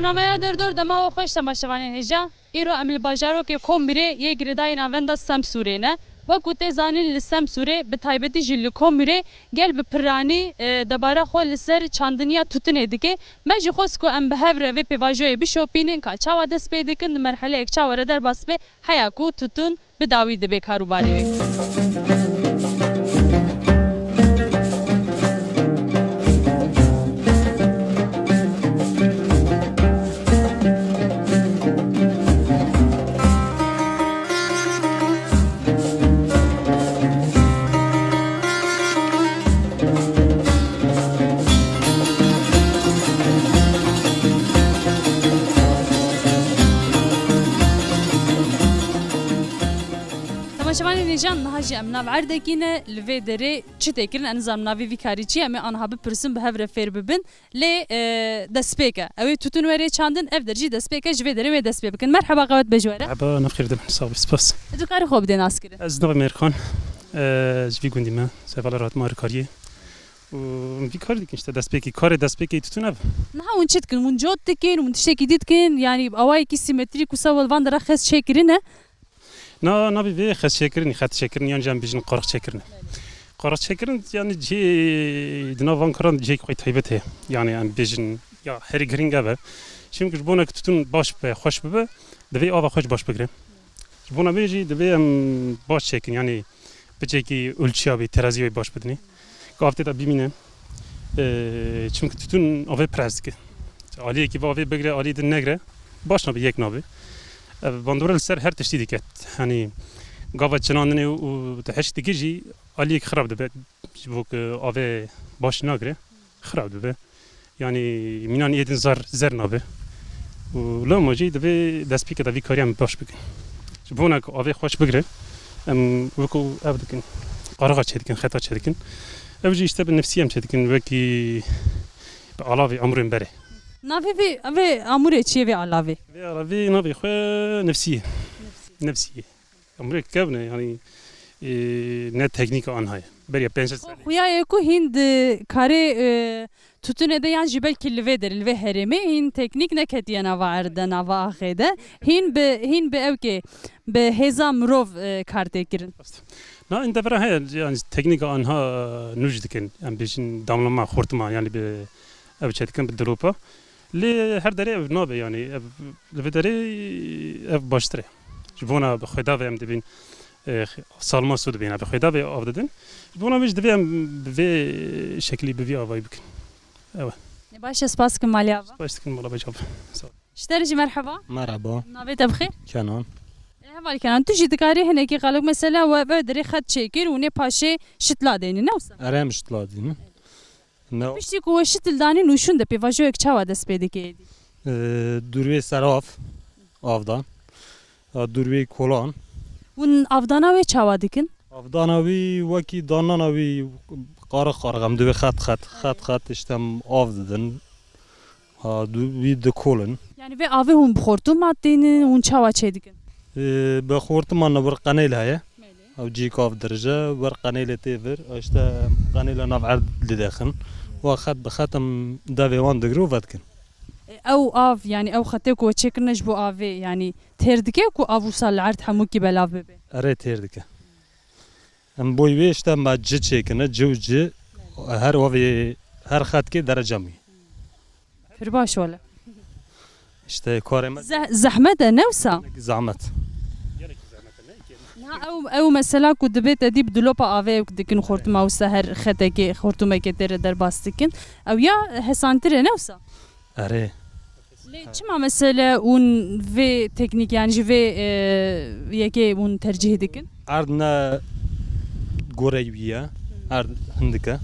برنامه در دور دما و خوش تماشاوان هجا ایرو عمل باجارو که کومبری یه گردای ناوند سم سوره نه و گوته زانین لسم سوره به تایبتی جل کومبری گل به پرانی دباره خو لسر چاندنیا توتنه دیگه مجی خوش کو ام به هفره و پیواجوی بشوپینن که چاوا دست پیدکن مرحله یک چاوره در باس به حیاکو توتن به داوید به کاروباری شوانی نجان نهاجی ام ناو عردکینه لوی دره چی تکرین انزام ناوی ویکاری چی امی آنها بپرسن به هفره فیر ببین لی دسپیکه اوی توتون وری چاندن اف درجی دسپیکه جوی دره می دسپیک بکن مرحبا قوت بجواره مرحبا نفخیر دم صاحب سپاس دو کاری خوب دین اسکره از نو میرخان جوی گوندی ما سوال رات مار کاریه و ویکار دیگه işte دسپیکی کار دسپیکی توتون اف نه اون چت کن اون جوت تکین اون تشکی دید کن یعنی اوای کی سیمتریک و سوال وان در خس چکرینه نه نبی به خس شکرنی خط شکرنی انجام بیشتر قرق شکرنی قرق شکرن یعنی جی دنوان کارن جی کوی تایبته یعنی ام بیشتر یا هری گرینگه به şimdi جبونه که توتون باش به خوش به دوی آوا خوش باش بگیره جبونه بیشی دوی ام باش شکن یعنی بچه کی ölçüye teraziye baş bedeni. Kafte da bimine. Çünkü tutun ave prezke. Ali ki ave begre Ali de negre. Baş nabi yek nabi. Bandorel ser her teşti diket. Hani gava çananını u teşti dikiji Ali ki xarab de. Bu ave baş negre. Xarab de. Yani minan yedin zer nabi. U la maji de despike da vikariyam baş bugün. Bunak ave hoş begre. وكو أبدكن قرقة شدكن خطة شدكن أبجي يشتغل نفسيا شدكن وكي علاوي عمرين بري نافي في عمره شيء في علاوي في علاوي نافي خو نفسية عمرك كابنا يعني net teknik anhay. Beriye penses. Xuya eko hind kare tutun ede yan jibel kilve der ve hereme hin teknik ne ketiye nava arda nava axede hin be evke be hezam rov kartekirin. Na inde vera hay yani teknik anha nujdikin yani bijin damlama xortma yani be ev çetkin be dropa. Li her dere ev nabe yani ev dere ev baştire. Jibona xeda ve em dibin سالما سود بينا بخيدا بي أفضدن بونا بيج دبيم بفي شكلي بفي أواي بكن أوه باش سباسكم ماليا سباسكم والله بجاب اشترجي مرحبا مرحبا نافيت بخير كانون هوال كانون تجي دكاري هنا كي قالوا مثلا وبدري خد شيكر وني باشي شتلا ديني نوسا أرام شتلا ديني نو بيشتي كو شتل داني نوشون ده بيواجو اك چاوا دس بيدكي دوروي سراف أفضل دوروي كولان ون افدانا و چاوا دکن افداناوی وکی داناناوی قارقم دوی خط اشتم آف دادن دوی دکولن یعنی و آوه هم بخورتو مادین اون چاوا چه دکن بخورت من بر قنیل هیا او جیک آف درجه بر قنیل تیفر اشتا قنیل ناف عرض لداخن و خط بختم داوی وان دگرو ودکن او آف يعني او خطيك وتشكرنج بو آفي يعني تردكك وآفو صار العرض حموكي بلاف ببي أري تردك ام بوي ويش تم ما جي تشكنا جوجي هر وفي هر خط كي درجة مي فرباش ولا اشتا كارم زحمة نوسا زحمت او مثلا كود بيت ادي بدلوبا آفي ودكن خورت ما وسهر خطكي خورتو ما كتير در باستكن او يا حسانتر نوسا أري Çima mesela un ve teknik yani ve yeke un tercih dikin? عرضنا قريبية عرض عندك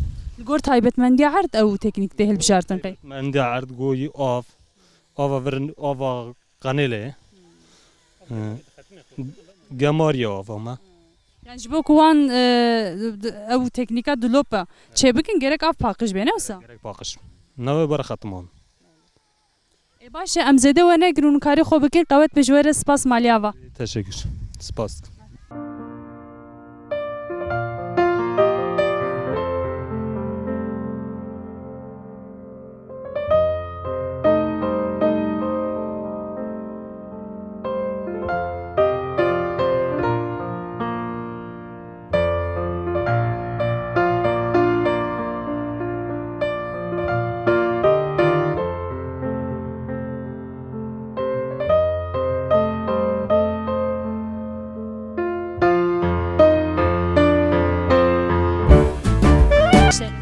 Gor taybetmendiye art ew teknik de hilbijartin qey. ما عندي عرض قوي أوف فرن أوف قنيلة جماريا أوف ما Yani ji bo ku wan ew teknika dilopa çebikin gerek av pakış bene wisa. gerek باقش نوى برا ختمون Baş em zêde we negirin karî xwe bikin qewet bi ji were spas maliya va. تشكر سپاس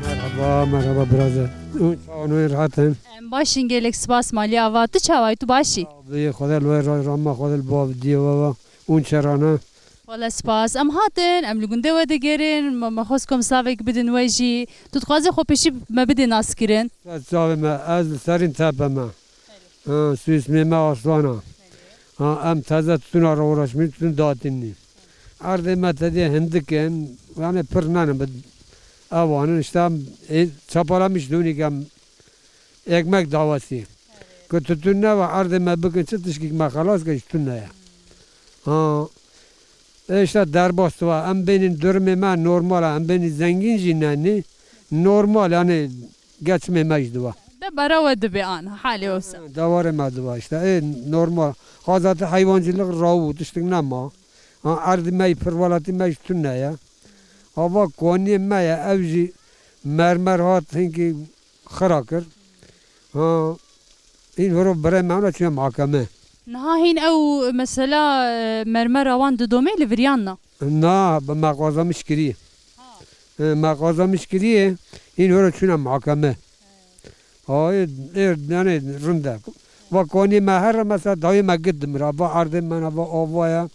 Merhaba, merhaba brother. Onu rahatım. Başin gelek spas maliya va tu çavay tu başi. Abi خدا لوی رama خدا باب دیو و اون چرانه Valla spas em hatin em li gunde we digerin me xwest kom savek bidin we jî tu dixwaze xwe pêşî me bidê naskirin. صاحب ما از سرین تپه ما سویس میمه آسلانا ام تازه تون را uğraşmış tüm dağıtınlı. Ardı metedi hindiken yani pırnanım avanın işte çapalamış dönükem ekmek davası. Kötütün ne var ardı me bugün çıtışkik me halas geçtün ne ya. İşte derbastı var. Em benim durmama normal, em benim zengin cinani normal yani geçmemeydi var. De bara we dibe an hali olsa. Davaremadı var işte normal. Hazatı hayvancılık ravu düştük nama. Ardı mey pervalatı mey tünne ya. Hava koni mey evci mermer hat hinki xarakır. این ورو برای معنا چه محاکمه Niha hin ew mesela mermer awan didome li viryanna. نه به مغازه مشکریه مغازه مشکریه این ورو چونه محاکمه های یعنی رنده و کانی مهر مثلا دای مگدم را با عرض من و آوایا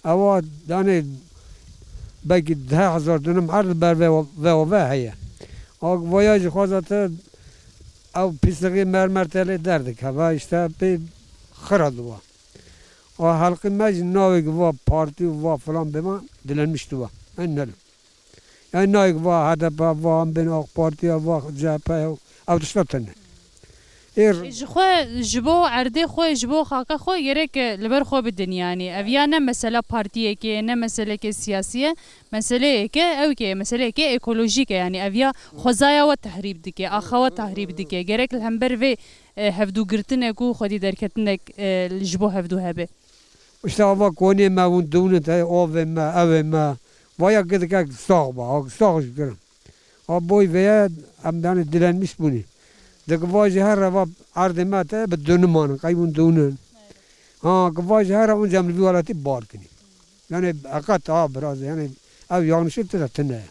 اوا یعنی بگی 10,000 دونم عرض بر و هیه آگ ویاج خوازت او pisliği mermer teli derdik hava işte bir kharadı var. O halkın meclis navik var parti var falan bema dilenmişti var. Ennel. Yani navik var HDP var ben AK Parti var CHP o dışlatın. Ji xwe ji bo erdê xwe ji bo xaka xwe gerek li ber xwe bidin yani ev ya ne mesela partiyeke ne meseleke siyasiye meseleyeke ew ke meseleke ekolojik yani ev ya xwezaya we tehrîb dike axa we tehrîb dike gerek li hember vê hevdûgirtinek û xwedî derketinek ji bo hevdû hebe. İşte hava koni me un duvnet ave me eve me vaya gidek sağ ba sağ şükürüm. O boy veya amdan dilenmiş bunu. دکواجی هر روا عرض ماته به دنمان قیون دونن کواجی هر اون جمله بیالاتی بار کنی یعنی عقد براز یعنی او یانشی تنه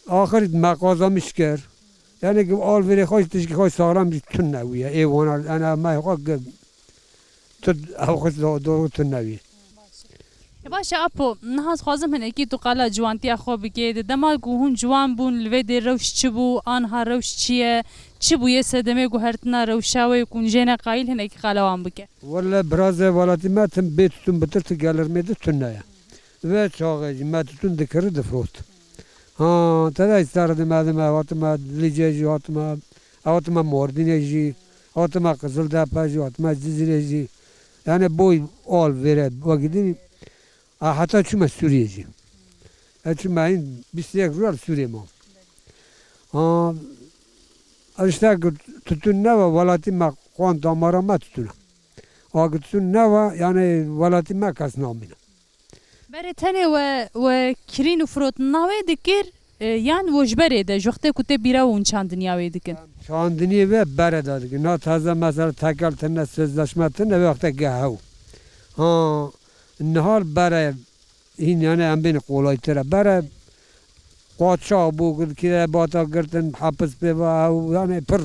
آخر مغازه میشکر یعنی که آل وری خوش تشکی خوش سالم تنه ویه ایوانا انا ما خواه تد او خوش دورو تنه ویه Başa apo nihaz xwazim hinekî tu qala ciwantiya xwe bike di dema ku hûn ciwan bûn li vê dê rewş çi bû anha rewş çi ye çi bûye sedemê guhertina rewşa wê ku jê ne qayîl hinekî qala wan bike. Valla biraz evalatı metin bê tutun bitir tu gelir me tünne ya ve çağıcı me tutun dikiri difrot tada istardı me hatıma liceci hatıma mordineci hatıma kızıltepe'ci hatıma cizireci yani boy ol vere vakidini hatta çüme Suriyeci. Çüme in bislek rual Suriye mo. İşte tutun ne var valati ma kuan damara ma tutun. Tutun ne var yani valati ma kas namine. Bere tene ve kirin û firotina wê dikir yan wojberê de ji wextê ku te bîra hûn çandiniya wê dikin. Çandiniye ve bere dadik. Na taze mesela tekel tenne sözleşme tenne ve vakte gehav. Nihal bere این یعنی هم بین قولای تره بره قادشاه بود که باتا گرتن حبس به و یعنی پر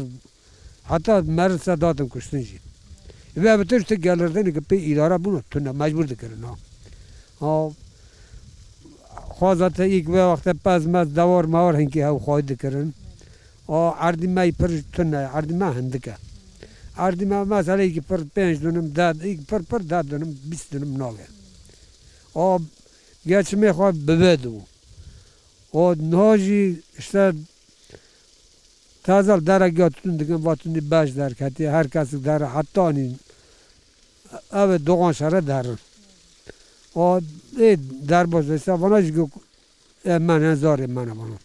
hatta mersa dadım kuştun jî. Ve bütün işte gelirden ki pe idare bunu tünne mecbur dikirin ha. Ha خواهد یک وقت پس مز دوار مار هنگی هاو خواهد کردن. عردی مای پر تنه عردی ما هندکه. عردی ما مثلا یک پر 5 دنم داد یک پر داد دنم 20 دنم ناله. geçme خواهد ببدو. نهاجی işte tazal درجات تندگم واتنی باش در کتی هر کسی در حتی نی evet doğan şara darın. O در بازه واناش گو من هزار من وانو.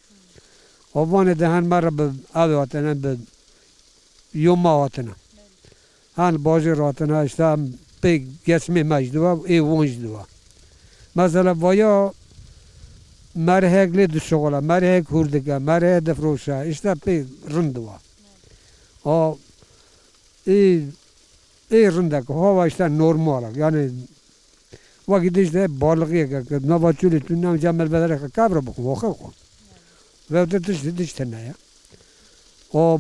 o vane de han mara be abi atana be yoma atana. Han bazı atana işte pek geçme mecduva vonjduva. Mesela vaya merhekli düşoğla merhek hurdika merhek defroşa işte pek rınduva. O rındak hava işte normal yani vakit işte balığı ki navaçülü tünnam cemel bedere kabra bu vakı ko ve de işte ne ya o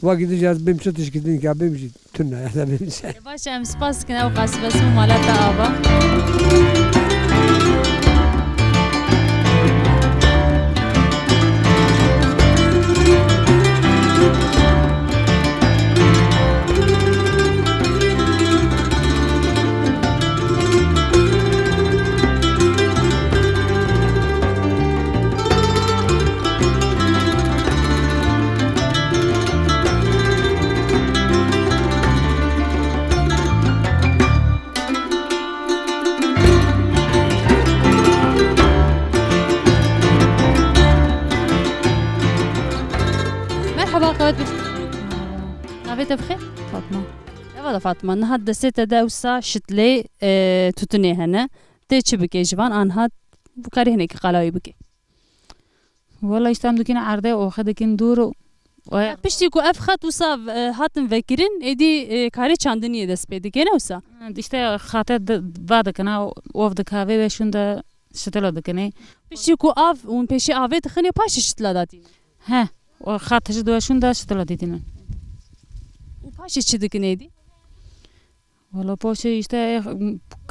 vakit işte benim çatış gidin ki benim tünne ya da benim şey باشه ام سپاس کنه و قصبه اسم مالت آبا مرحبا قوات نافيت بخير فاطمة والله فاطمة نهاد ستة دوسا شتلي تتني هنا تيجي بكي جوان انهاد بكاري هناك قلاوي بكي والله يستام دكين عرضة وخدكين دورو پشتی کو اف خط وسا هاتن فکرین ایدی کاری چاندنی دست پیدا کنه وسا işte خاطر بعد كنا وفد كافي وشون ده شتلا دكني پشتی کو اف اون پیشی آوه تخنی پاش شتلا دادی ها وخاطر جدوا شون ده شتلا ديتنا و پاش چی دکنه ایدی والله باشه işte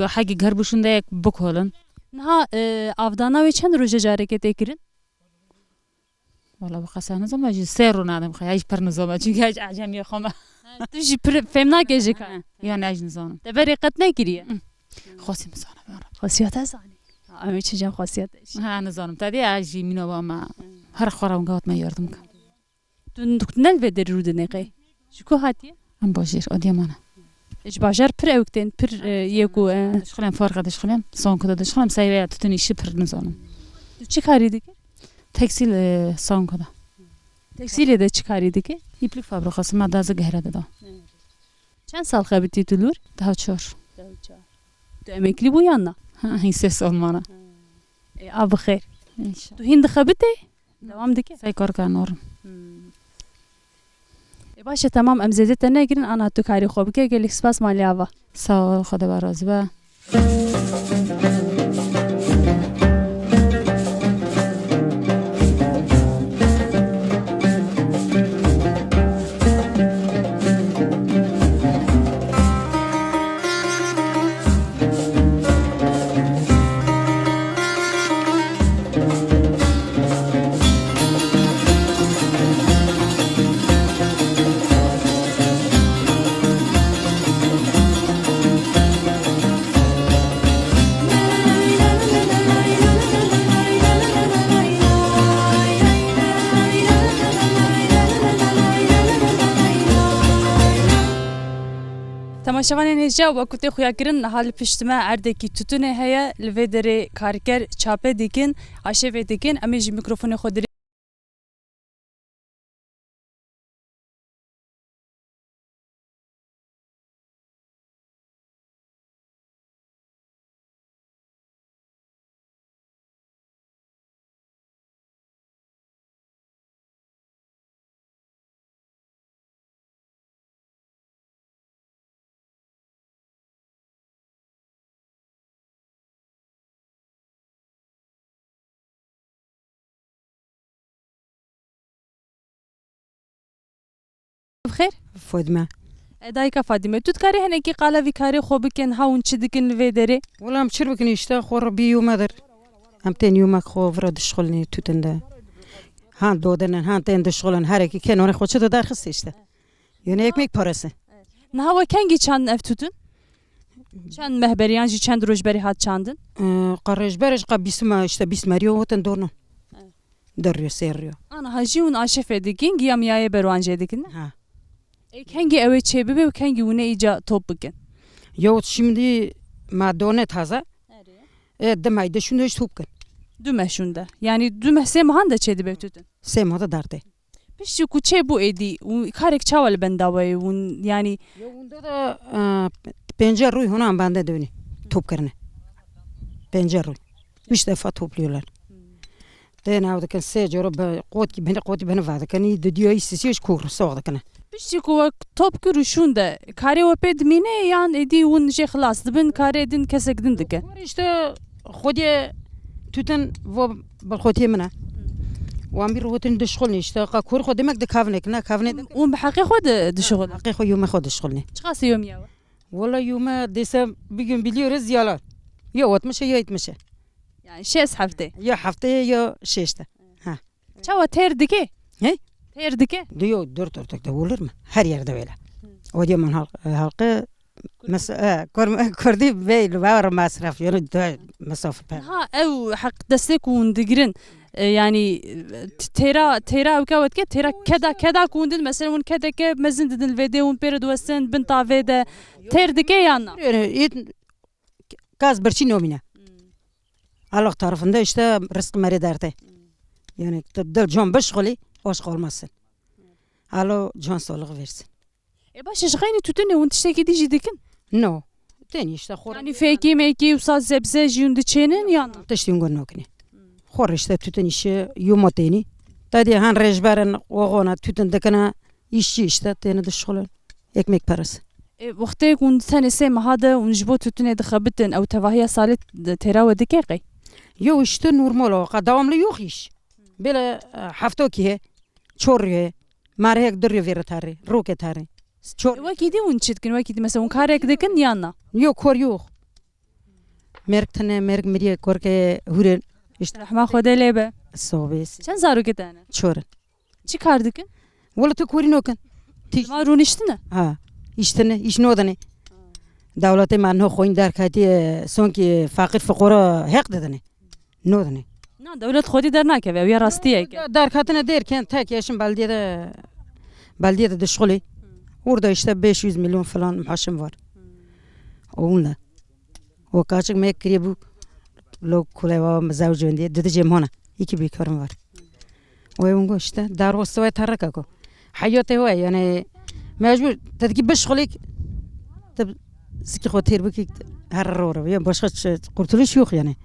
حاجة غرب شون ده بكولن نها افدانا و چند روز جارکت اکرین والله بقصة نظام أجي سيرو نادم خي أيش بر نظام أجي أجي عجمي خما تو جی فهمنا که جکا يعني أجي نظام تبری قط نکریه خاصي مسانا يا رب خاصیت هستانی امی چه جم خاصیتش ها نظام تدي أجي منو بما هر خورا ونقاط ما يردم كم تو نکتنل و در رود نقی شکو هاتیه أم باشير أدي مانا اج باجر پر اوکتن پر یکو دشخلهم فارغة دشخلهم صون كده دشخلهم سايبة تتني شبر نظام تو چی کاری دیگه تكسيل صون كده تکسیل ده چی کاری دیگه يبلي فابريقة ما دازة قهرة ده چند سال خبرتی تلور ده تشور تو emekli bu yanına هاي سيس ألمانا abi خیر إن شاء تو هند خبرتی devam dike ساي كوركا نورم باشه تمام ام زده تنه گرین انا تو کاری خوب که گلی سپاس مالی آوا سوا خدا برازي با تماشاوان هجا و کتی خویا کرن حال پشتما اردکی تتونه هيا لویدری کارگر چاپه دیکن عشه و دیکن امیج میکروفون خود بخیر فادمه دایکا فاطمه تو کاری هنکی قالا وی کاری خوب کن هاون چی دکن لوی داره ولی هم چرا بکنی اشته خور بیو مادر هم تن یومک خوب را دشغلنی تو تنده هان دودنن هان تن دشغلن هر کی کنار خود چه در خسته اشته یعنی یک پارسه نه هوا کنگی چند اف tutun چند مهبریان جی چند روزبری هات چندن قرش برش قب بیسما اشته بیسماریو وتن دورنو دريو سيريو انا هاجي ون اشف edikin giyamiyaya beruanje edikin ha kengi eve çebibe kengi une ica top bugün yo şimdi madone taze demay de şunu hiç topkan düme şunda yani düme semahan da çedi betütün sema da darte pişi kuçe bu edi karek çaval ben davayı un yani yo bunda da pencere ruy ona bende dönü top karne pencere ruy 3 defa topluyorlar ده نعود كان ساجر قوت قوت بنا فاض كان يديو يسيش كور صوغ كان pişi ku top kuruşunda kare o pedmine yan edi un je خلاص dibin kare edin kesekdin dike işte خودي توتن و بالخوتي منا وام بيروتن دشغلني اشتاق كور خودي مك دكافنك نا كافني un بحقي خود دشغل حقيقه يوم خود دشغلني çıkası yom ya والله يوم ديسا بيجن بليورز يلا يا وات مشى يا يتمشى yani şes hafte يا haftaya ya şeşte ha çava ter dike he ter dike diyor dört ortakta olur mu her yerde böyle o diyor halkı mesela kurdi ve var masraf yani mesafe ha ev hak destek un digirin yani tera avkavet ke tera keda kundin mesela un keda ke mezin dedin ve de un pere duasen bin tavede ter dike yanna yani gaz birçin nomine Allah tarafında işte rızkı meri derte yani dil can beşguli hoş olmasın Allah can sağlık versin başı şayni tutun un tişteki dijidikin no teni işte xor yani feki meki usaz zebze jund çenin yan تشتين قلنا كني خورش تتنيش يوم تاني تادي هان رجبارن وغونا تتن دكنا يشي işte teni دشغل ekmek parası وقتی kun senese mahada un jbo tutun edxabitin او tevahiya salet tera ve dike yo işte normal o devamlı yok iş böyle hafta ki çorye marhek duruyor veretari roketari çor vakidi un çitkin vakidi mesela un karek dikin yanna yok kor yok merktene merk miriye korke huren işte rahma khodelebe sobes sen zaru gitene çor çıkardıkın wala tu korin okan ma runiştine ha işte ne iş ne odane devlete manho khoin dar kati sonki fakir fuqara hak dedene ne odane na devlet khodi der nakeve ya rastiye ke dar katına derken tek yaşım beldiyede dışguli orada işte 500 milyon falan maaşım var onunla o kaçık mekri bu lok kuleva mezavcun diye dedeceğim ona 2 bekarım var o evungo işte dar olsa taraka ko hayatı o yani mecbur tedki beşgulik tab siki khotir biki her rora ya başka kurtuluş yok yani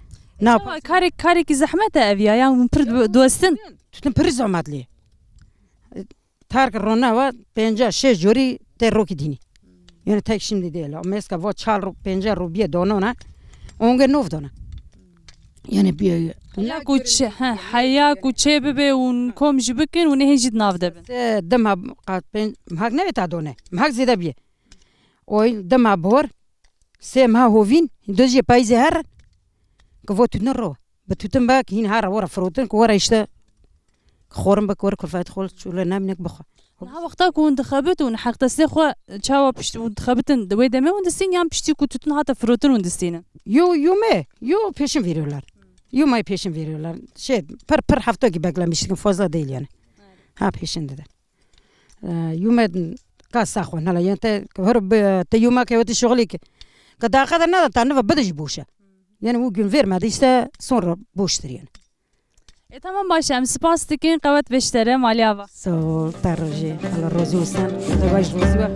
ne yapar karek zahmet evya ya un pir dostun tutun priz amadli tark rona va penja şe jori terroki dini yani tek şimdi değil ama eska va çal penja rubiye donona onge nov dona yani bir ya kuç ha haya kuçe bebe un kom jibikin un hejid navde ben dema qat pen mag ne ta done mag zeda bi oy dema bor sem ha hovin doje payze her كفو تنرو بتوتن باك هين هارا ورا فروتن كورا يشتا خورن باك ورا كرفات خول شولا نامنك بخا ha vaqta ku intikhabat un haqta sekho çava pişti intikhabitin de deme un desin yan pişti ku tutun hata frotun un desinin yo peşin veriyorlar yo peşin veriyorlar şey per hafta gibi beklemiştim fazla değil yani ha peşin dedi yo kasa khon hala yente hırb te yo ma kevti şoglik kada kadar nada tanı بدش boşa yani o gün vermediyse sonra boştur yani. Tamam başım spas dikin qavat beştere maliyava. Sağ ol Tarıcı. Allah razı olsun. Yavaş razı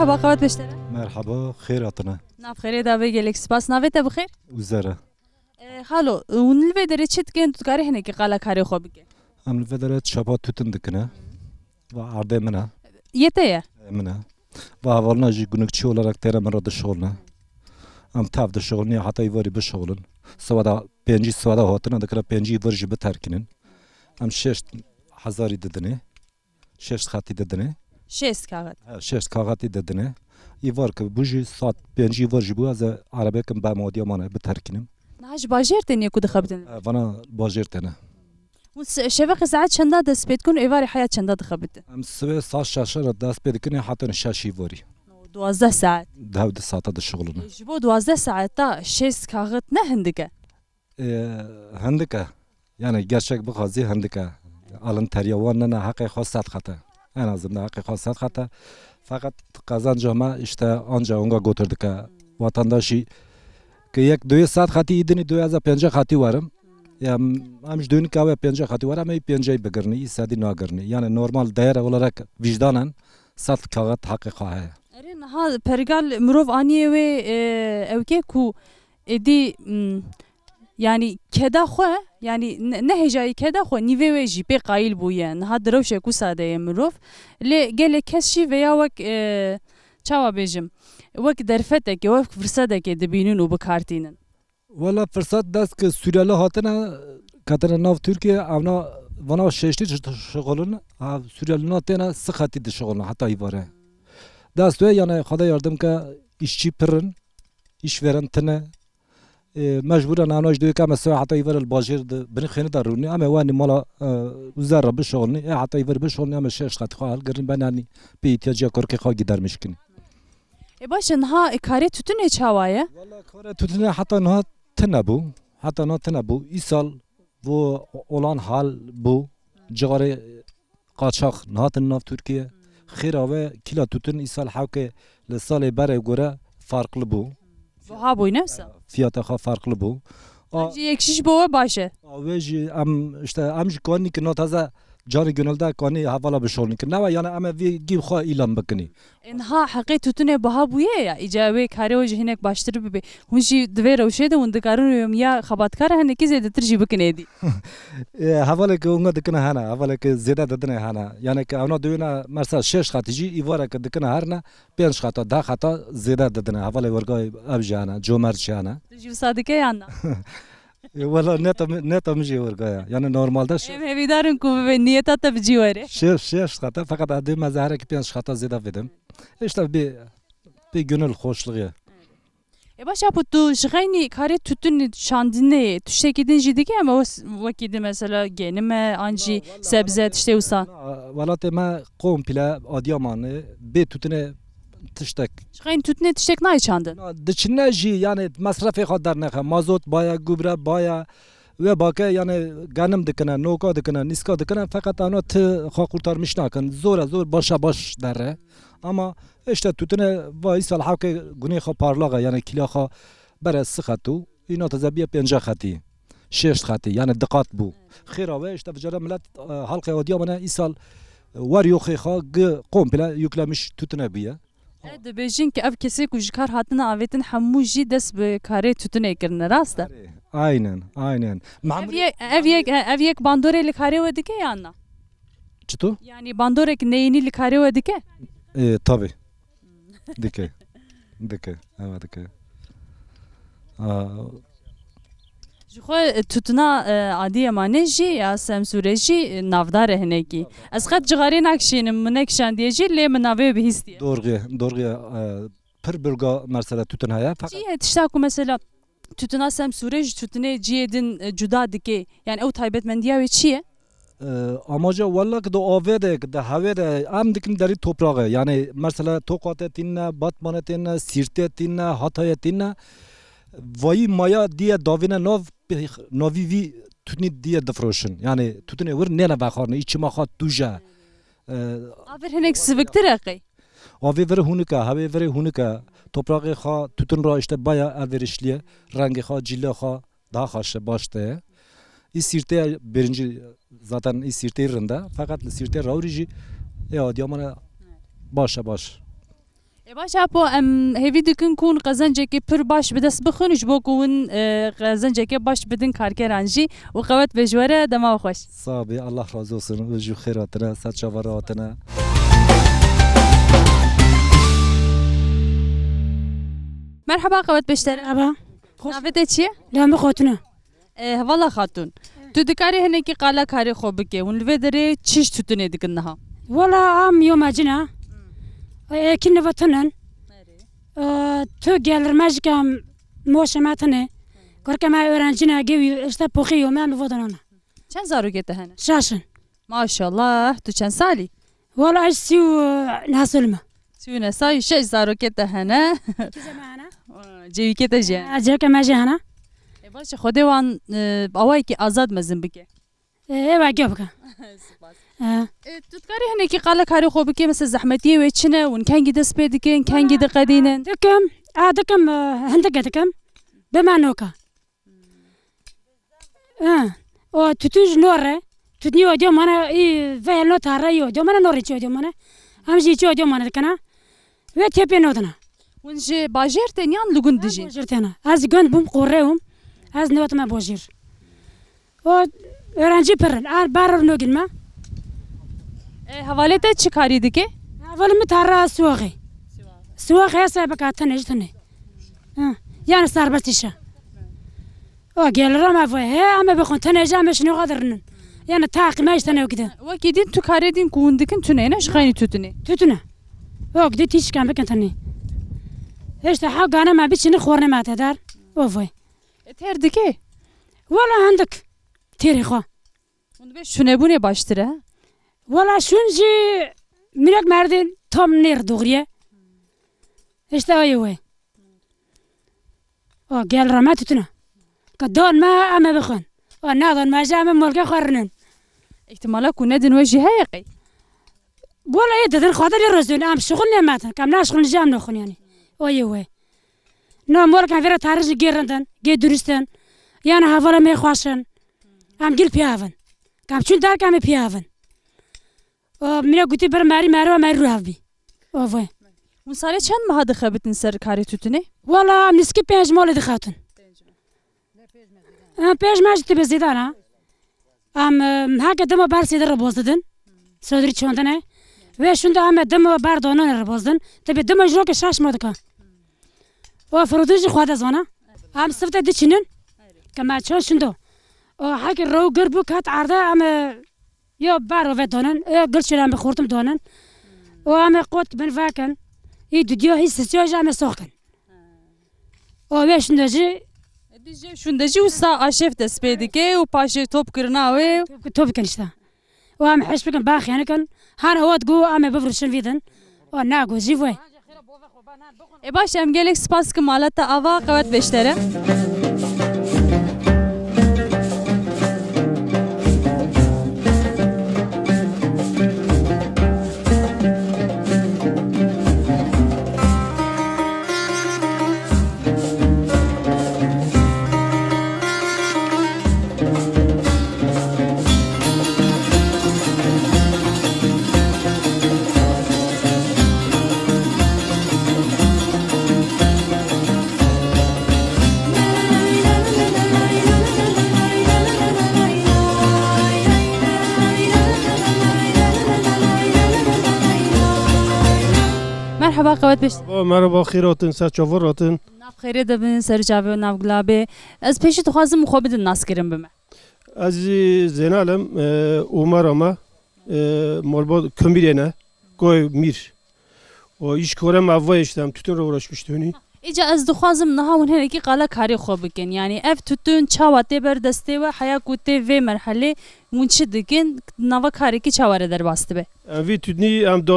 مرحبا قوات بشتري مرحبا خيراتنا ناف خيري دا بيجي سباس نافيتا بخير وزارة خالو ونلفي دري تشت كنت تقاري هنا كي قالا كاري خو بك ام الفدرات شباب توتن دكنا وعرضه منها يتيا منها وحوالنا جي günlükçü olarak tera merada şolna am tav da şolni hatta ivari be şolun savada penci savada hotuna da kara penci varji be terkinin am 6000 dedine 6 khati dedine شيست كاغت 6 kagati dedine ivar ki bu ji sat penci varji bu az arabek ba modiya mana be terkinim ناج باجير تاني كود خبتن bana bajir tane شبك ساعات شندا دس بيتكون ايفاري حياة شندا خبتن am sve sa şaşır das pedikine hatta şaşı vari 12 ساعات davd saata da şolunu جبو 12 ساعات تا شيست كاغت نه هندكه هندکه یعنی gerçek bu hazi هندکه alın teryavanına hakkı khasat khata en azından hakkı khasat khata fakat kazancıma işte anca onga götürdük vatandaşı ki yek 2 saat khati idini 2005 khati varım ya amş dün kahve 5 khati var ama 5'i begirni isadi nagarni yani normal değer olarak vicdanen sat kağıt hakkı khahe ارين ها برغال مروف اني و اوكي كو ادي يعني كدا خو يعني نه هجاي كدا خو نيفي و جي بي قايل بوين ها دروش كو ساده مروف لي قال كشي ويا وك چاوا بيجم وك درفتك وك فرصتك دبينون وبكارتينن valla fırsat dest ki Suriyeli hatına katına nav Türkiye avna vana şeşti şoğulun Suriyeli natena sıkhati de şoğulun hatta ibare dest ve yani khada yardım ka işçi pırın işveren tene mecburen anaj diyor ki mesela hatta ibare bajir de beni khini daruni ama vani mala uzar bir şoğulun hatta ibare bir şoğulun ama şeş khati khal girin ben hani bir ihtiyacı korku khal gidermişkin باشن ها کاری تتونه چاوایه valla kare tutune hatta na tene bu hatta na tene bu isal bu olan hal bu cigare kaçak natin nav Türkiye khira ve kila tutun isal havke le sale bare göre farklı bu bu ha boy nefse fiyata farklı bu yekşiş bu başı ve am işte am jikoni ki notaza cari gönülde kani havala bişolni ki ne yani ama vi gibi kha ilan bakni انها حقي تتونه بها بويه يا اجابه كاري وجه هناك باشتر بي هونشي دوير وشيده وندكارن يوم يا خباتكار هن كي زيد ترجي بكنيدي havala ki onga dikna hana havala ki zeda dadne hana yani ki ona duyuna mesela 6 khatici ivara ki dikna harna 5 khata da khata zeda dadne havala warga abjana jomer chana ترجي صادقه يانا valla netam ji warga yani normalde ام هبيدارن كو نيتا تبجيوري 6 khata fakat adı mazhara ki 5 khata zeda vedim işte bir gönül hoşluğu başa bu tu şgayni kare tutun şandine tüşekidin jidiki ama o vakidi mesela genime anji sebze işte usa valla tema komple Adıyaman'ı bir tutune tiştek şgayni tutune tüşek nay çandın dışına ji yani masrafı kadar ne mazot baya gübre baya ve bakı yani ganım dikene noka dikene niska dikene fakat ana tı kurtarmış nakan zor başa baş dere ama işte tutune vaisal havke güney kha parlaga yani kila kha bere sıkhatu ina tazabiye 5 khati 6 khati yani dikkat bu khira ve işte vcara millet halka Adıyaman'a isal var yok kha komple yüklemiş tutune biye de bejin ki ev kesi ku jikar hatına avetin hamu ji des be kare tutune kirne rasta aynen ev yek bandore li kare wedike yanna çıtu yani bandore ki neyini li kare wedike tabi dike evet dike جخو تتنا عادی مانه جی یا سمسوره جی نافدار هنگی از خد جغاری نکشینم منک شاندیه جی لی مناوی بهیستی doğru per bölge mesela tutun haya fakat جی تشتاکو مثلا تتنا سمسوره جی تتنه جی edin جدا dike yani o taybetmendiye ve çiye amaca valla ki de avede de havede am dikin dari toprağı yani mesela Tokat'etinne Batman'etinne Sirt'etinne Hatay'etinne vay maya diye davine novi tutni diye defroşun yani tutune vur nene bakharne içime khat tuja aver henek sıvıktır akı Ave vere hunika, have vere hunika. Toprağı kha tutun ra işte baya elverişliye. Rengi kha, cille kha daha haşe başta. İsirte birinci zaten İsirte yerinde. Fakat İsirte raurici Adıyaman'a başa baş. باش اپو ام هیوی دکن کون قزنجه که پر باش بدست بخونش بو کون قزنجه که باش بدن کارکرانجی و قوت بجوره دما خوش صابي الله razı olsun. Ju khairatına, sat şavaratına. مرحبا قوت بشتر مرحبا نافته چیه؟ لام خوتنا والله خاتون تو دکاری هنه کی قالا کاری خوب که اون لوی داره چیش توتنه دکنها والله عام يوم اجنا كنا وطنن تو gelir مجكم موشماتنا كركا ما öğrencina gibi işte pokuyor ben vodana چند زارو گته هنه؟ شاشن ماشاءالله تو چند سالی؟ والله اجسيو ناسلمه سیونه سای 6 زارو گته هنه جوی گته جه اجاك ما جهنا باشه خودی وان اوای کی آزاد مزن بکه ايوا جوبك تو دکاری هنه کی قالا کاری خوب که مثل زحمتیه و چنه اون کنگی دست پیدکن کنگی دقدینن دكم دكم هندك دكم بمعنوكا او تتوج نوره تتنيو جو مانا اي فيلو تاريو جو مانا نوري جو مانا امشي جو مانا كنا وتيبي نودنا ونج باجر تنيان لگون دجی بوجرتنا از گند بوم قوريهم از نوت ما بوجر او öğrenci pırın barar nogin ma حوالته چی کاری دیگه؟ اول می تارا سواقي هسه بكاتنا جتني يعني صار بستيشا او قال رما فوي هي اما بخون تنجا مش شنو قادرن يعني تاقي ما يشتني وكذا وكيدين تو کاری دین کون دکن تو نه شخاینی توتنی توتنا او قدي تيش كان بكنتني ايش تحق انا ما بيتش نخورني ما تدار او فوي تر دیگه ولا عندك تيري خو اون به شونه بونه باشتره ولا شونجي منك مردين توم نير دغريه ايش تاوي وي او قال رما توتنا قدون ما اما بخون وناظن ما جاء من ملقى خورنن احتمالا کنه دن وجه هیقی ولا يددن خاطر الرسول ام شغلنا ماتن كم ناش شغل جام نخون يعني وي نو مول كان فيرا تارج جيرندن جي درستن يعني هافلا مي خواشن ام جيل بيافن كم شون دار كم بيافن و من قلت بر ماري روحبي وي اون ساله چند ماه دخه بتن سر کاری توتنی والله مسكي بيج مول دخاتن بيج ما جت بزيدانا هكا دم بارسي در بوزدن صدري چوندنه و شوندا ام دم باردونن ربوزدن تبي دم جروك شاش مودكا و فرودج خواده زانا ام سفته دچنن كما چون شوندو او هكا رو گربو كات عرضه ام يو بارو و دونن گلچرام بخورتم دونن و ام قوت بن فاكن ای دودیو هی سسیو جام سوخن او شوندجي دیجه شوندجی و سا آشف دست پیدکه و پاشه توپ کرناوه توب كنشتا وام حش بكن باخ يعني كان هان هو تقو ام بفرشن فيدن و ناگو جيفوي باش ام گلک سپاس که مالتا آوا قوت بشتره مرحبا قوت بشتره مرحبا خیراتن سرچاوراتن ناف خیره دبن سر جاوه و ناف گلابه از پیشی تو خوازم مخوابد ناس کرم بمه از زنالم عمرما مالبا kömürene koy mir o iş korem avvayıştam tütün رو uğraşmıştım. ایجا از دخوازم نها ون هنگی قالا کاری خوب بکن یعنی اف توتون چاواته بر دسته و حیا کوته و مرحله ونچ دکن نوا کاری کی چاواره در باسته به Vi tütni am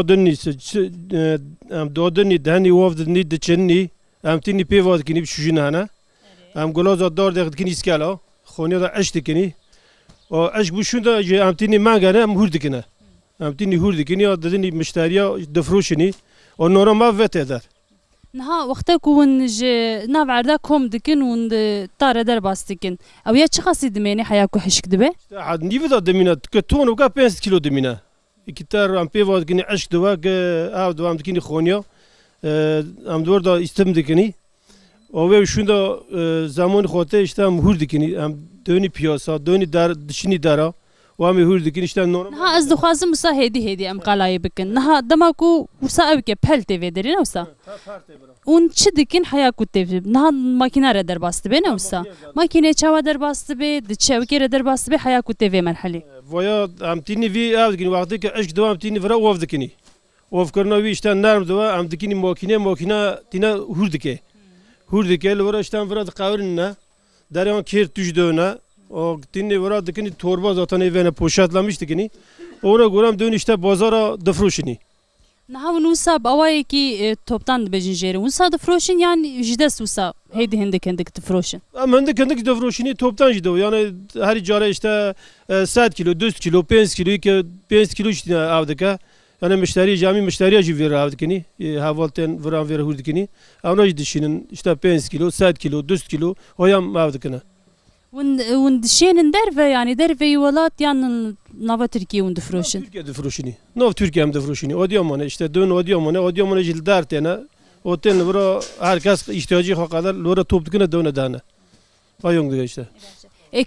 dodeni dani wavdni de chenni am tini pevad kini bşujinana am golaza dar degt kini iskala khonya da ash dikini o ash bu şunda am tini mangana am hurdikina am tini hurdikini o dedini müşteriya defroşini o normal vet eder. نها وقتا کون ج ناف عردا کم دکن وند تاره در باس دکن او یا چه خاصی دمینه حیا کو حشک دبه عاد نيفي دا دمينا كتون وكا 5 كيلو دمينا كتار ام بيفاد كني عشق دوا او دوام كني خونيا ام دور دا استم دکنی و شوندا زمان خاطر işte ام هور دکنی ام دونی پیاسا دونی در دشنی درا و ام هور دکنی işte normal نها از دخوازم وسا هدی ام قلای بکن نها دماکو وسا اوکه پلته ودرین وسا اون چی دکین حیا کوته نها ماکینه را در باست به نوسا ماکینه چاوا در باست به د چوکی را در باست به حیا کوته و مرحله ویا ام تینی وی اف دکنی وقتی که عشق دوام تینی فرا وف دکنی وف کرنا وی işte نرم دوا ام دکنی ماکینه تینا هور دکه هور دکه لورا işte فرا قاورن در اون کیر توش دونه o tini vura dikini torba zaten evine poşetlemiş dikini ona göre dön işte pazara difroşini نها ونوسا بأواي كي توبتان بجنجيري ونسا دفروشن يعني جدس وسا هيدي هندك هندك دفروشن ama hindek difroşini toptan gidiyor yani her cara işte 7 kilo 4 kilo 5 kilo ki 5 kilo işte avdika yani müşteri cami müşteriye civir avdikini havalten vuran ver hurdikini ona gidişinin işte 5 kilo 7 kilo 4 kilo oyam avdikina وندشين درفة يعني درفة يولات يعني نافا تركيا وندفروشن Türkiye difroşini nov Türkiye difroşini odiyamane işte dön odiyamane jil dertene otel vura herkes ihtiyacı kadar lora toptukuna döne dane ayong işte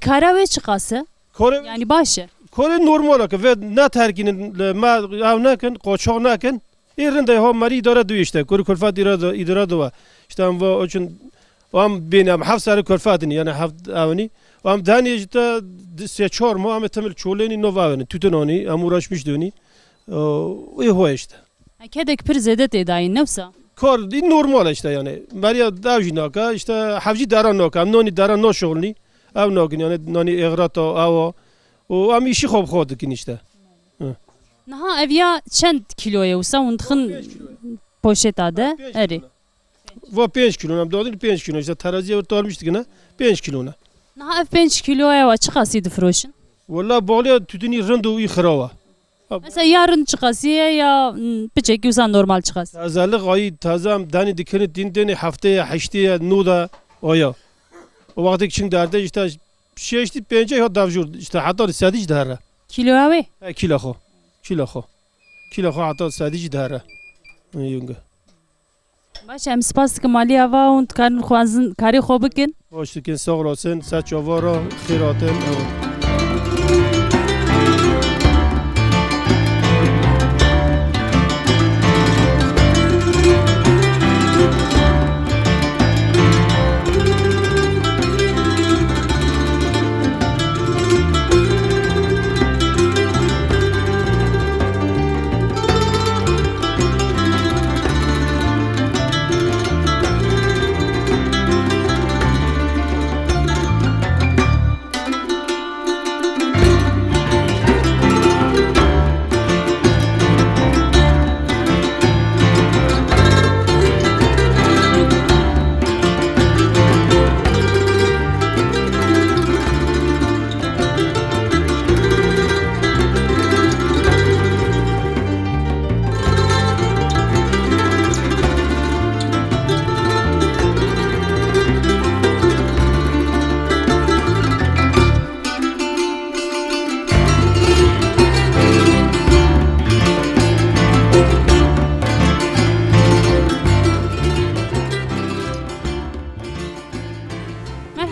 kara ve çıkası Kore yani başı Kore normal ki ve ne terkinin ma avnaken koçak naken yerinde ha mari idare diyor işte Kore kulfat idare diyor işte am va için am benim hafsarı kulfatini yani haft avni am dani işte se çorma am temel çoleni novaveni tütenoni am uğraşmış döni o işte kedek pir zedet edayın nefsa kar normal işte yani Maria davjinaka işte havci daranaka am noni daran no şolni am nokin yani noni egrata ava o am işi xob xodikin işte Naha evya çend kiloya usa undxın poşet adı eri va 5 kilo am dodin 5 kilo işte teraziye tormuştuk ne 5 kilona Naha ev 5 kiloya ve çıkası difroşun Valla bağlı tütünü rındu yıkırava Mesela yarın çıkası ya biçek usa normal çıkası Tazelik ayı tazam dani dikini dini haftaya haştaya nuda oya o vakti için derdi işte şey işte bence ya davjur işte hatta sadic dara Kiloya ve kilo hatta sadic dara yunga باشه ام سپاس که مالی هوا و کارن خوازن کاری خوب بکن Hoş geldin sağ olasın saç avara khiratın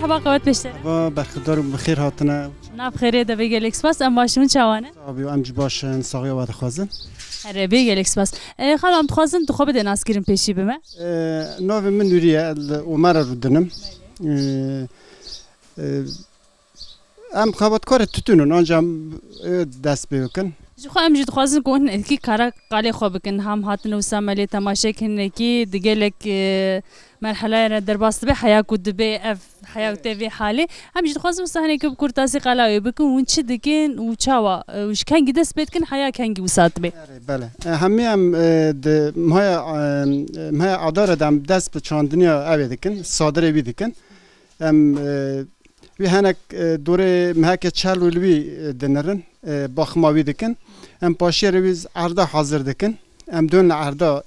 مرحبا قوات بشتر با برخدار بخیر هاتنه ناب خیره ده بیگل اکسپاس ام باشمون چوانه آبی و امج باشن ساقی و خوازن هره بیگل اکسپاس خاله ام تخوازن تو خواب دن اسکرین پیشی بمه ناو من نوریه عمر رو دنم ام خوابت کار تتونن آنجا دست بیوکن جو خواهم جد خوازن که اون کی کارا قالی خواب کن هم هاتن و ساملی تماشا کنه کی دیگه لک مرحله را در باست به حیا کود به اف حیا تبی حالی هم جد خوازن صحنه که بکرتاسی قلاوی بکن اون چی دکن و چاوا وش کن گیده سپید کن حیا کن گی وسات به بله همی هم مهای عدار دم دست به چاندنیا اوی دکن صادره بی دکن هم وی هنک دوره مهک چل ولوی دنرن باخماوی دکن ام پاشی رویز عرضه حاضر دکن ام دون عرضه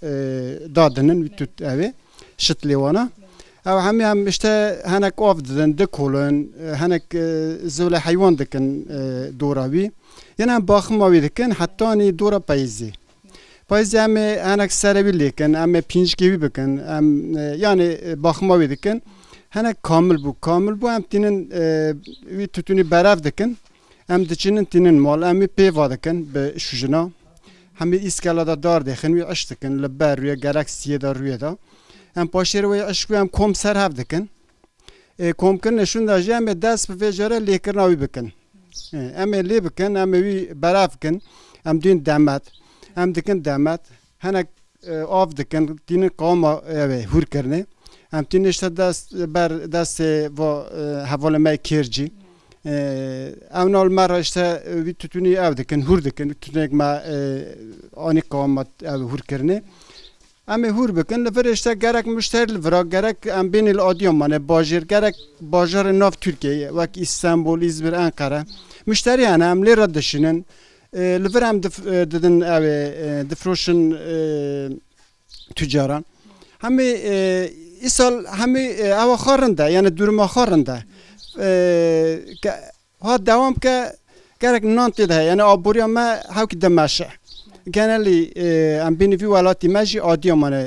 دادنن وی توت اوی شتلیوانا او همی هم اشته هنک آف دادن دکولن هنک زول حیوان دکن دوراوی یعنی هم باخماوی دکن حتی نی دورا پیزی پایز ام هنک سربی لیکن ام پینجگی بکن ام یعنی باخماوی دکن هنک کامل بو ام تینن وی تتونی براف دکن ام دچینن تینن مال ام پیوا دکن به شجنا همی اسکالا دار دکن وی عش دکن لبر روی گالاکسیه دار روی دا ام پاشیر وی عشق ام کم سر هف دکن کم کن نشون داشته ام دست به وجاره لیکرناوی بکن ام لی بکن ام وی براف کن ام دین دامات ام دکن دامات هنک آف دکن دین قوم هور کرنه ام تینشت دست و حوال مای کرجی ام نال مراشته وی تونی آف دکن هور دکن تونی ما آنی قوم هور کرنه ام هور بکن لفرشته گرک مشتری لفرا گرک ام بین الادیوم مانه باجر ناف ترکیه وک استانبول İzmir Ankara مشتری انا ام لی رد دشینن لفر ام ددن دفروشن تجاران همی ایسال همی او خارنده یعنی دورما خارنده ها دوام که گرک نانتی ده یعنی آبوریا ما هاوکی دمشه geneli em beni vi welatî me jî adiyamane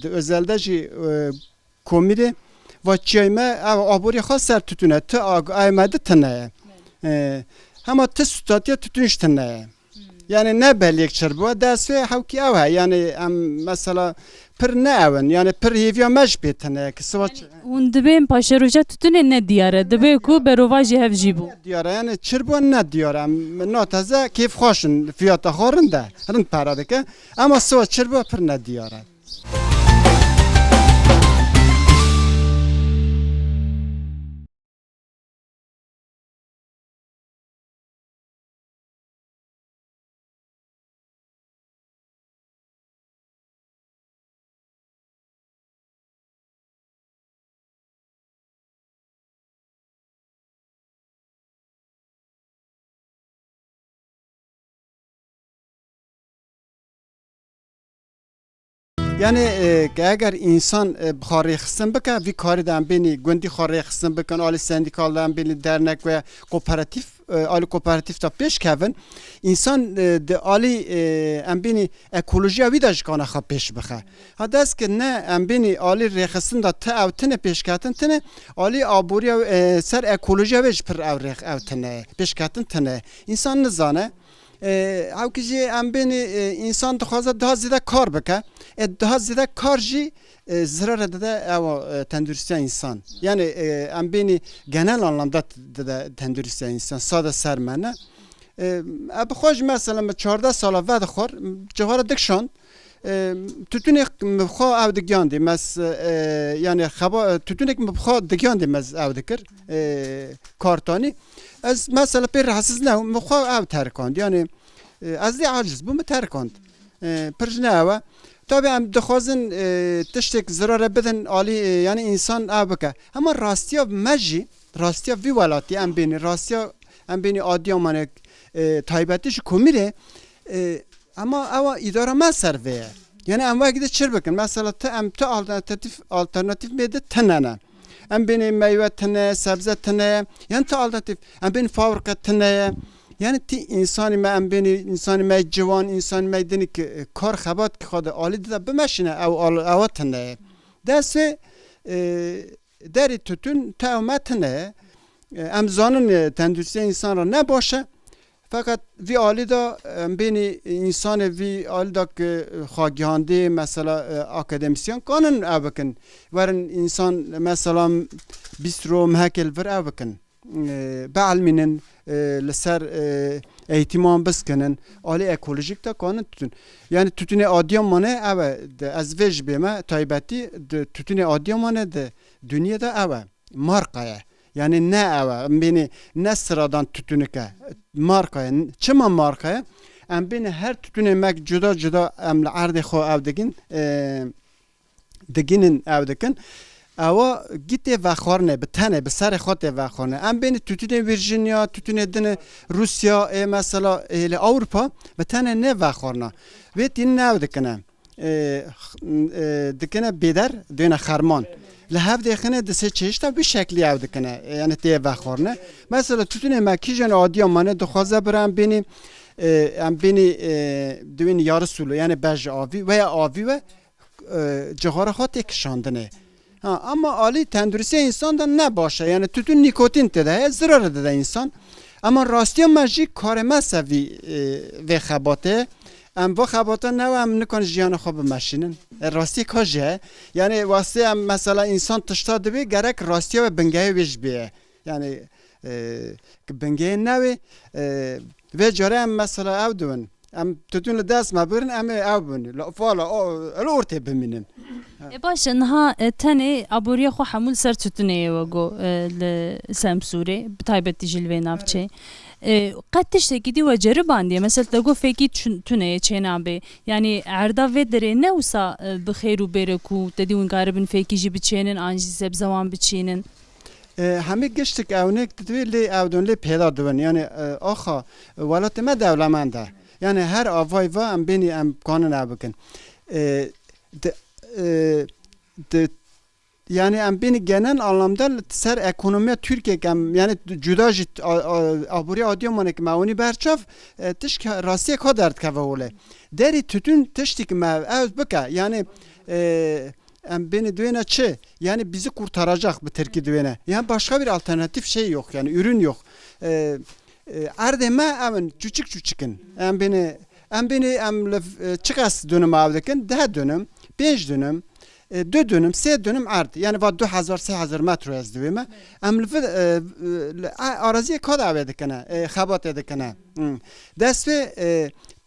özelde jî komîrê ve çiyayme ev aborî xwe ser tütüne ti ayme de tune ye hema ti statiya tütünş tune ye yani ne belek çirbuwa dest vê hewkî ew he yani em mesela pir ne evin yani pir hêviya me ji pê tune ki siva Hûn dibên paşeroja tütünê ne diyar e dibe ku berova jî hev jî bû diyar yani çirbuwa ne diyar em nateze kêf xweşin fiyata xwarin de rind para dike ama siva çirbuwa pir ne diyar e yani eğer insan xarê xistin bike vî karî de em bênî gundî xarê xistin bikin alî sendîkal de em bênî dernek ve kooperatif alî kooperatif da pêş kevin insan di alî em bênî ekolojiya wî de ji kana xwe pêş bixe ha dest ki ne em bênî alî rêxistin da te ew tune pêşketin tune alî aboriya ser ekolojiya wê ji pir ew tune pêşketin tune insan nizane Hewkî jî em bênî însan dixwaze daha zêde kar bike daha zêde kar jî zirar dide ew tenduristiya însan yani em bênî genel anlamda dide tenduristiya însan sade ser me ne ev bixwe ji mesela me 14 sala ve dixwar cihara dikşand tütünê xwe ew digiyandî mes yani tütünek me bixwe digiyandî mez ew dikir kartanî ez mesela pê rahatsız ne me xwe ew terkand yani ez dê aciz bûm me terkand pir ji ne ew e tabii em dixwazin tiştek zirare bidin alî yani insan ew bike ama rastiya me jî rastiya vî welatî em bênî rastiya em bênî adiyamane taybetî ji komîrê ama ew îdara me ser vê ye yani em wekî de çir bikin mesela em ti alternatif mê de tune ne em bênî meyve tune sebze tune yani ti alternatif em bênî fabrika tune ye yani ti insanî me em bênî insanî me ciwan insanî me dinî ki kar xebat ki xwe alî dide bimeşine ew tune ye dest vê derê tütün te ew me tune ye em zanin tenduristiya însan ra ne baş e fakat vî alî da em bênî însanê vî alî da ki xwegihandê mesela akademisyen kanin ew bikin werin însan mesela bîstro mehekel vir ew bikin beelmînin li ser eğitiman biskinin alî ekolojik da kanin tütün yani tütünê adiyamane ew e ez vê ji bê me taybetî tütünê adiyamane di dunyada ew e marka ye yani ne ev em bênî ne sıradan tütünük e marka ye çima marka ye em bênî her tütünê me cuda cuda em li erdê xwe ew diginin ew dikin ewa gitê vexwarine bi tenê bi serê xwe tê vexwarine em bênî tütünê Virginia tütünê din Rusya mesela li Awropa bi tenê ne vexwarina vê tîn ne ew dikine dikine bêder duyne xerman li hev dêxine di sê çeşta bir şeklî ew dikine yani tê vexwarine mesela tütünê me kîjan adiya mane dixwaze bir em bênî ام بینی دوین یار سولو یعنی بج آوی و آوی و جهار خاطر کشاندنه اما عالی تندرستی انسان دا نباشه یعنی تو نیکوتین تده ضرر ده انسان اما راستی مجی کار مسوی و خباته ام با خباته نو هم نکن جیان خوب ماشینن راستی کاجه یعنی واسه هم مثلا انسان تشتا دوی گرک راستی و بنگه ویش بیه یعنی بنگه نوی و جاره هم مثلا او دون ام تدون دست ما برن ام او بني لا فالا الورتي بمنن باش انها تاني ابوريا خو حمول سر تتني وگو لسامسوري بتايبت جلوي نافچه قد تشتكي دي وجرب عندي مثلا تقول فيكي تنه چنابه يعني عرضا و درنه وسا بخير وبركو تديون قاربن فيكي جي بچينن انجي سب زمان بچينن همه گشتک اونک دوی لی اودون لی پیدا دون یعنی آخا ولات ما دولمنده یعنی هر آوای و ام بینی ام کانون بکن yani em beni genel anlamda ser ekonomiye Türkiye yani cüda jit aburi Adıyaman'a ki mevuni berçav tiş rasiye kadar tkeve ole deri tütün tiştik mev ev bika yani em beni düğüne çi yani bizi kurtaracak bu Türkiye düğüne yani başka bir alternatif şey yok yani ürün yok erdeme emin küçükün em beni çıkas dönüm avdekin daha dönüm 5 dönüm 2 dönüm 3 dönüm ard yani va 2000-3000 metro az düğüme em araziye kad avdekene xabat edekene desve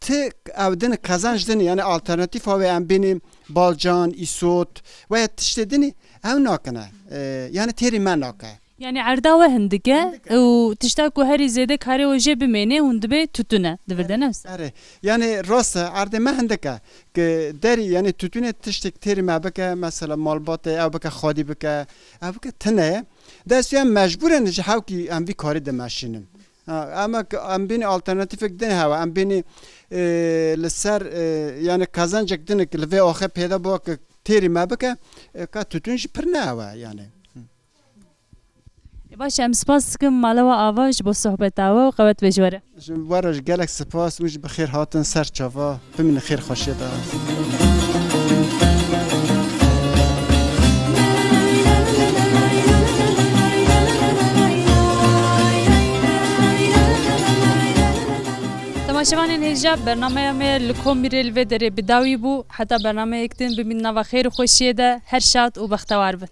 te avdeni kazancdeni yani alternatif ve em beni balcan isot ve tiştedini ev nakene yani terimen nakene يعني عرضاوه هندكه وتشتاكو هري زيده كاري وجه بمينه وندبه تتونه دبردنس اره يعني راس عرض ما هندكه که دری يعني تتونه تشتك تری ما بك مثلا مالبات او بك خادي بك او بك تنه داس يعني مجبورن جهاو کی ام وی کاری ده ماشینن اما ام بینی alternatif دن هوا ام بینی لسر يعني kazancak دن که لوی آخه پیدا با که تری ما بك که تتونش پر نه هوا يعني باش ام سپاس کم مالوا آواج با صحبت آوا قوت بجوره ورش گلک سپاس وش بخیر هاتن سر چاوا بمین خیر خوشی دا تماشاوان هجا برنامه ما لکم میرل و داره بداوی بو حتی برنامه اکتن بمین نوا خیر خوشی ده هر شاد و بختوار بن